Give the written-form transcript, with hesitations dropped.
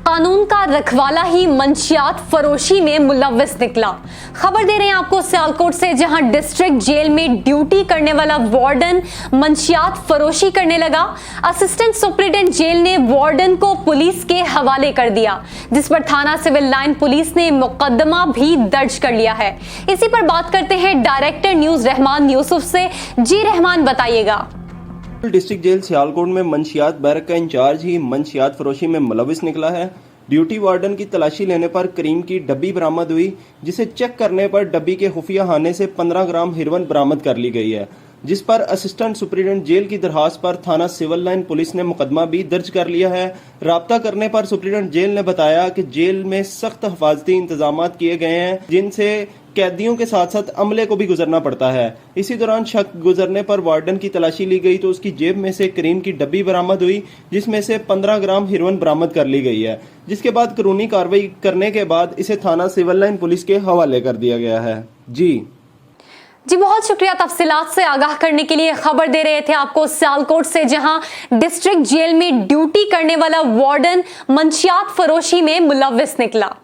कानून का रखवाला ही मंशियात फरोशी में मुलव्विस निकला। खबर दे रहे हैं आपको सियालकोट से, जहां डिस्ट्रिक्ट जेल में ड्यूटी करने वाला वार्डन मंशियात फरोशी करने लगा। असिस्टेंट सुपरिटेंडेंट जेल ने वार्डन को पुलिस के हवाले कर दिया, जिस पर थाना सिविल लाइन पुलिस ने मुकदमा भी दर्ज कर लिया है। इसी पर बात करते हैं डायरेक्टर न्यूज रहमान यूसुफ से। जी रहमान, बताइएगा। डिस्ट्रिक्ट जेल सियालकोट में मंशियात बैरक का इंचार्ज ही मंशियात फरोशी में मुलविस निकला है। ड्यूटी वार्डन की तलाशी लेने पर करीम की डब्बी बरामद हुई, जिसे चेक करने पर डब्बी के खुफिया खाने से 15 ग्राम हेरोइन बरामद कर ली गई है, जिस पर असिस्टेंट सुपरिटेंडेंट जेल की दरखास्त पर थाना सिविल लाइन पुलिस ने मुकदमा भी दर्ज कर लिया है। राब्ता करने पर सुपरिटेंडेंट जेल ने बताया कि जेल में सख्त हिफाजती इंतजाम किए गए हैं, जिनसे कैदियों के साथ साथ अमले को भी गुजरना पड़ता है। इसी दौरान शक गुजरने पर वार्डन की तलाशी ली गई तो उसकी जेब में से करीम की डब्बी बरामद हुई, जिसमें से 15 ग्राम हेरोइन बरामद कर ली गई है, जिसके बाद कानूनी कार्रवाई करने के बाद इसे थाना सिविल लाइन पुलिस के हवाले कर दिया गया है। जी बहुत शुक्रिया तफसीलात से आगाह करने के लिए। खबर दे रहे थे आपको सियालकोट से, जहां डिस्ट्रिक्ट जेल में ड्यूटी करने वाला वार्डन मंशियात फरोशी में मुलव्विस निकला।